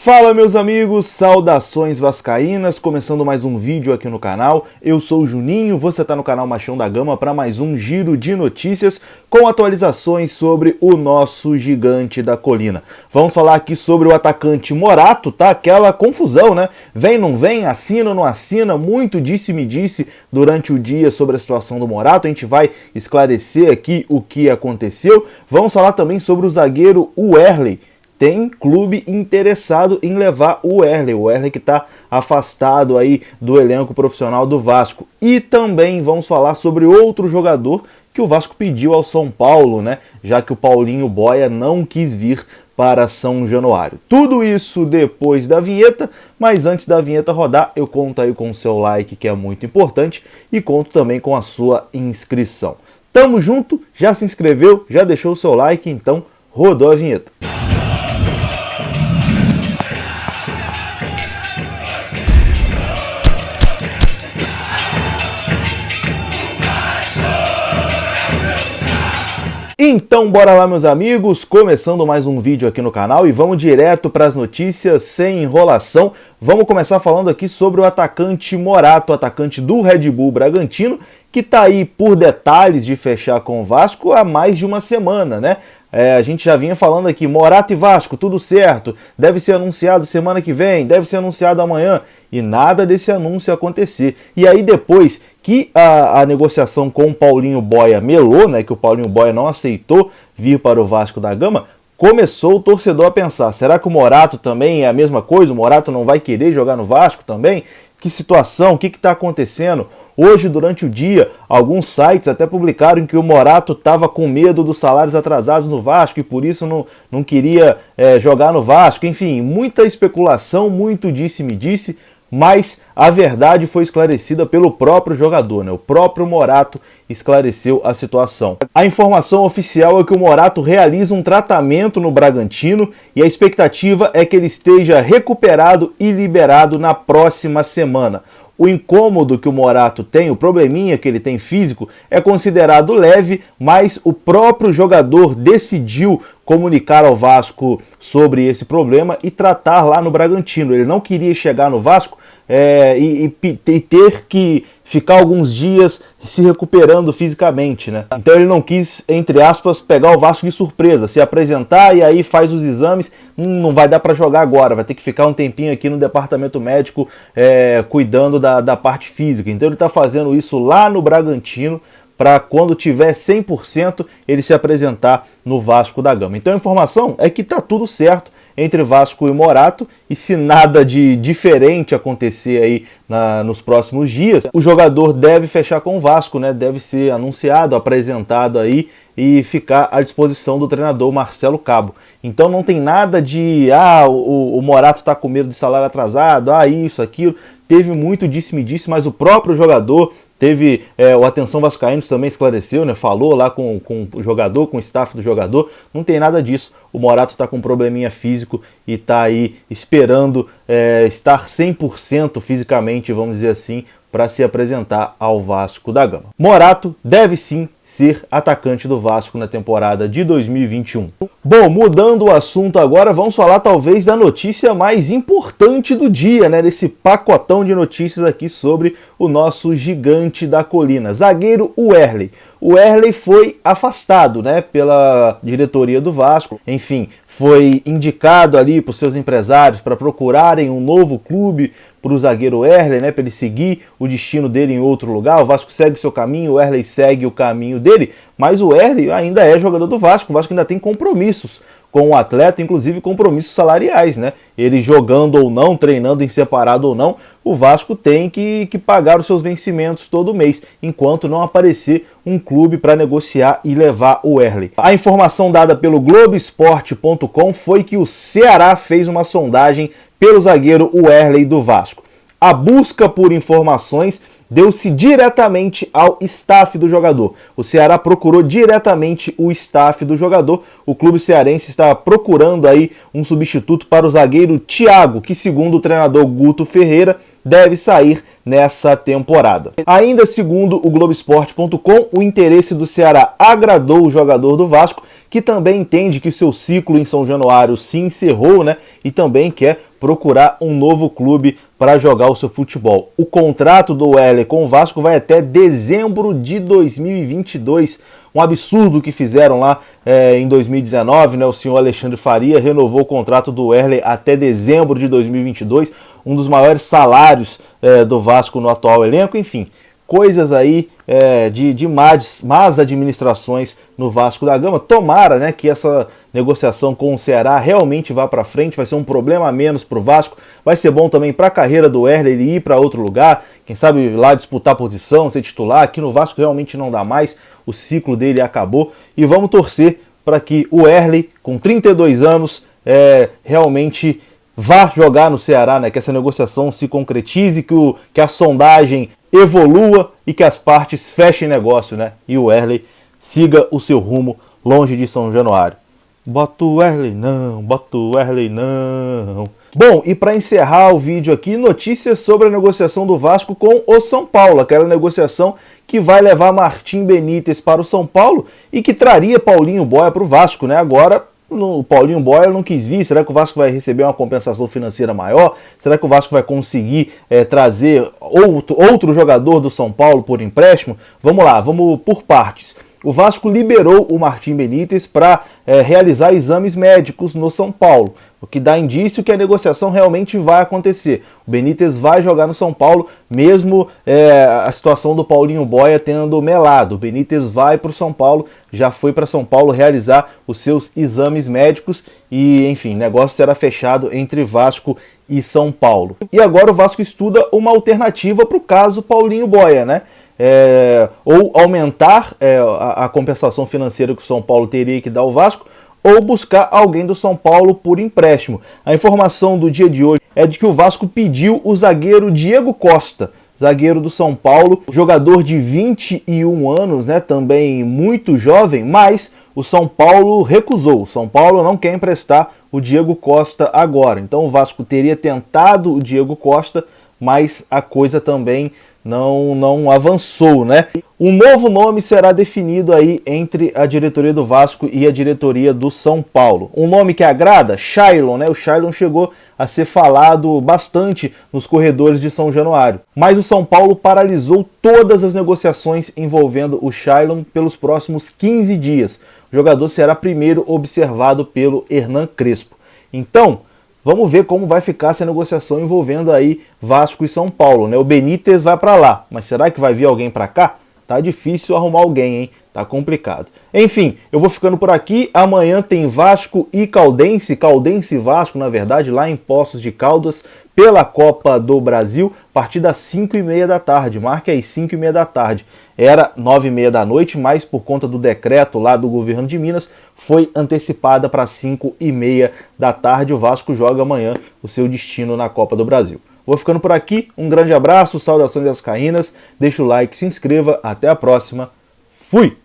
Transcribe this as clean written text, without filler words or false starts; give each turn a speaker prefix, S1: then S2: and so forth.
S1: Fala meus amigos, saudações vascaínas, começando mais um vídeo aqui no canal. Eu sou o Juninho, você está no canal Machão da Gama para mais um giro de notícias com atualizações sobre o nosso gigante da colina. Vamos falar aqui sobre o atacante Morato, tá? Aquela confusão, né? Vem, não vem, assina, não assina, muito disse-me-disse durante o dia sobre a situação do Morato. A gente vai esclarecer aqui o que aconteceu. Vamos falar também sobre o zagueiro Wehrle. Tem clube interessado em levar o Wehrle que está afastado aí do elenco profissional do Vasco. E também vamos falar sobre outro jogador que o Vasco pediu ao São Paulo, né? Já que o Paulinho Boia não quis vir para São Januário. Tudo isso depois da vinheta, mas antes da vinheta rodar, eu conto aí com o seu like, que é muito importante, e conto também com a sua inscrição. Tamo junto, já se inscreveu, já deixou o seu like, então rodou a vinheta. Então bora lá meus amigos, começando mais um vídeo aqui no canal e vamos direto para as notícias sem enrolação. Vamos começar falando aqui sobre o atacante Morato, atacante do Red Bull Bragantino, que está aí por detalhes de fechar com o Vasco há mais de uma semana, né? A gente já vinha falando aqui, Morato e Vasco, tudo certo, deve ser anunciado semana que vem, deve ser anunciado amanhã, e nada desse anúncio acontecer. E aí depois que a negociação com o Paulinho Boia melou, né, que o Paulinho Boia não aceitou vir para o Vasco da Gama, começou o torcedor a pensar, será que o Morato também é a mesma coisa? O Morato não vai querer jogar no Vasco também? Que situação? O que está acontecendo? Hoje, durante o dia, alguns sites até publicaram que o Morato estava com medo dos salários atrasados no Vasco e por isso não queria jogar no Vasco. Enfim, muita especulação, muito disse-me-disse, mas a verdade foi esclarecida pelo próprio jogador, né? O próprio Morato esclareceu a situação. A informação oficial é que o Morato realiza um tratamento no Bragantino e a expectativa é que ele esteja recuperado e liberado na próxima semana. O incômodo que o Morato tem, o probleminha que ele tem físico, é considerado leve, mas o próprio jogador decidiu comunicar ao Vasco sobre esse problema e tratar lá no Bragantino. Ele não queria chegar no Vasco e ter que ficar alguns dias se recuperando fisicamente, né? Então ele não quis, entre aspas, pegar o Vasco de surpresa, se apresentar e aí faz os exames, não vai dar para jogar agora, vai ter que ficar um tempinho aqui no departamento médico cuidando da parte física. Então ele está fazendo isso lá no Bragantino, para quando tiver 100% ele se apresentar no Vasco da Gama. Então a informação é que está tudo certo entre Vasco e Morato, e se nada de diferente acontecer aí nos próximos dias, o jogador deve fechar com o Vasco, né? Deve ser anunciado, apresentado aí e ficar à disposição do treinador Marcelo Cabo. Então não tem nada de o Morato está com medo de salário atrasado, isso, aquilo. Teve muito disse-me-disse, mas o próprio jogador teve, o Atenção Vascaínos também esclareceu, né? Falou lá com o jogador, com o staff do jogador, não tem nada disso. O Morato está com um probleminha físico e está aí esperando estar 100% fisicamente, vamos dizer assim, para se apresentar ao Vasco da Gama. Morato deve sim ser atacante do Vasco na temporada de 2021. Bom, mudando o assunto agora, vamos falar talvez da notícia mais importante do dia, né? Desse pacotão de notícias aqui sobre o nosso gigante da colina, zagueiro Wehrle. O Wehrle foi afastado, né, pela diretoria do Vasco, enfim, foi indicado ali para os seus empresários para procurarem um novo clube para o zagueiro Wehrle, né, para ele seguir o destino dele em outro lugar. O Vasco segue o seu caminho, o Wehrle segue o caminho dele, mas o Wehrle ainda é jogador do Vasco. O Vasco ainda tem compromissos com o atleta, inclusive compromissos salariais, né? Ele jogando ou não, treinando em separado ou não, o Vasco tem que pagar os seus vencimentos todo mês, enquanto não aparecer um clube para negociar e levar o Wehrle. A informação dada pelo Globoesporte.com foi que o Ceará fez uma sondagem pelo zagueiro Wehrle do Vasco. A busca por informações deu-se diretamente ao staff do jogador. O Ceará procurou diretamente o staff do jogador. O clube cearense está procurando aí um substituto para o zagueiro Thiago, que segundo o treinador Guto Ferreira, deve sair nessa temporada. Ainda segundo o Globoesporte.com, o interesse do Ceará agradou o jogador do Vasco, que também entende que seu ciclo em São Januário se encerrou, né? E também quer procurar um novo clube para jogar o seu futebol. O contrato do Wesley com o Vasco vai até dezembro de 2022. Um absurdo que fizeram lá em 2019, né? O senhor Alexandre Faria renovou o contrato do Wesley até dezembro de 2022, um dos maiores salários do Vasco no atual elenco, enfim. Coisas aí de más administrações no Vasco da Gama. Tomara, né, que essa negociação com o Ceará realmente vá para frente, vai ser um problema a menos para o Vasco, vai ser bom também para a carreira do Wesley ele ir para outro lugar, quem sabe lá disputar posição, ser titular. Aqui no Vasco realmente não dá mais, o ciclo dele acabou e vamos torcer para que o Wesley, com 32 anos, realmente vá jogar no Ceará, né, que essa negociação se concretize, que a sondagem evolua e que as partes fechem negócio, né? E o Wesley siga o seu rumo longe de São Januário. Bota o Wesley não, bota o Wesley não. Bom, e para encerrar o vídeo aqui, notícias sobre a negociação do Vasco com o São Paulo, aquela negociação que vai levar Martim Benítez para o São Paulo e que traria Paulinho Boia para o Vasco, né? Agora o Paulinho Boia não quis vir. Será que o Vasco vai receber uma compensação financeira maior? Será que o Vasco vai conseguir trazer outro jogador do São Paulo por empréstimo? Vamos lá, vamos por partes. O Vasco liberou o Martim Benítez para realizar exames médicos no São Paulo, o que dá indício que a negociação realmente vai acontecer. O Benítez vai jogar no São Paulo, mesmo a situação do Paulinho Boia tendo melado. O Benítez vai para o São Paulo, já foi para São Paulo realizar os seus exames médicos e, enfim, o negócio será fechado entre Vasco e São Paulo. E agora o Vasco estuda uma alternativa para o caso Paulinho Boia, né? Ou aumentar a compensação financeira que o São Paulo teria que dar ao Vasco, ou buscar alguém do São Paulo por empréstimo. A informação do dia de hoje é de que o Vasco pediu o zagueiro Diego Costa, zagueiro do São Paulo, jogador de 21 anos, né, também muito jovem, mas o São Paulo recusou. O São Paulo não quer emprestar o Diego Costa agora. Então o Vasco teria tentado o Diego Costa, mas a coisa também não avançou, né? Um novo nome será definido aí entre a diretoria do Vasco e a diretoria do São Paulo. Um nome que agrada? Shailon, né? O Shailon chegou a ser falado bastante nos corredores de São Januário. Mas o São Paulo paralisou todas as negociações envolvendo o Shailon pelos próximos 15 dias. O jogador será primeiro observado pelo Hernan Crespo. Então, vamos ver como vai ficar essa negociação envolvendo aí Vasco e São Paulo, né? O Benítez vai para lá, mas será que vai vir alguém para cá? Tá difícil arrumar alguém, hein? Tá complicado. Enfim, eu vou ficando por aqui. Amanhã tem Vasco e Caldense e Vasco, na verdade, lá em Poços de Caldas, pela Copa do Brasil, a partir das 5h30 da tarde. Marque aí, 5h30 da tarde. Era 9h30 da noite, mas por conta do decreto lá do governo de Minas, foi antecipada para 5h30 da tarde. O Vasco joga amanhã o seu destino na Copa do Brasil. Vou ficando por aqui. Um grande abraço, saudações vascaínas. Deixa o like, se inscreva. Até a próxima. Fui!